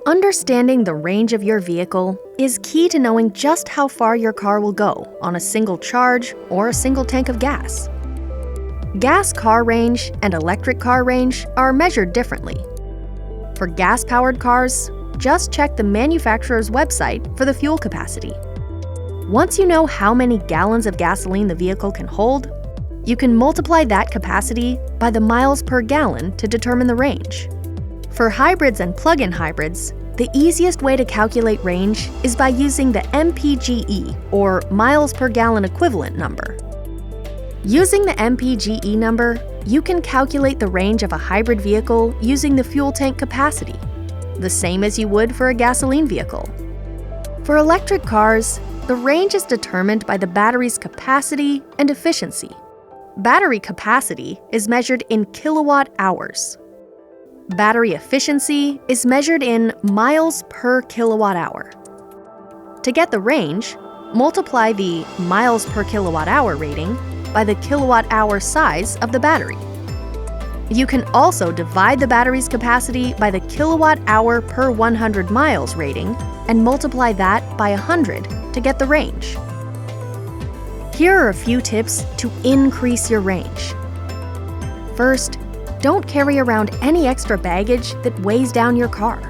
Understanding the range of your vehicle is key to knowing just how far your car will go on a single charge or a single tank of gas. Gas car range and electric car range are measured differently. For gas-powered cars, just check the manufacturer's website for the fuel capacity. Once you know how many gallons of gasoline the vehicle can hold, you can multiply that capacity by the miles per gallon to determine the range. For hybrids and plug-in hybrids, the easiest way to calculate range is by using the MPGe, or miles per gallon equivalent number. Using the MPGe number, you can calculate the range of a hybrid vehicle using the fuel tank capacity, the same as you would for a gasoline vehicle. For electric cars, the range is determined by the battery's capacity and efficiency. Battery capacity is measured in kilowatt hours. Battery efficiency is measured in miles per kilowatt hour. To get the range, multiply the miles per kilowatt hour rating by the kilowatt hour size of the battery. You can also divide the battery's capacity by the kilowatt hour per 100 miles rating and multiply that by 100 to get the range. Here are a few tips to increase your range. First, don't carry around any extra baggage that weighs down your car.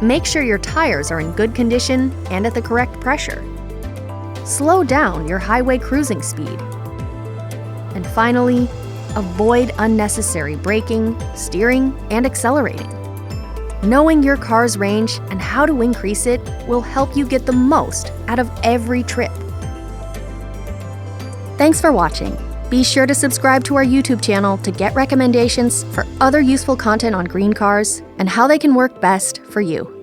Make sure your tires are in good condition and at the correct pressure. Slow down your highway cruising speed. And finally, avoid unnecessary braking, steering, and accelerating. Knowing your car's range and how to increase it will help you get the most out of every trip. Thanks for watching. Be sure to subscribe to our YouTube channel to get recommendations for other useful content on GreenCars and how they can work best for you.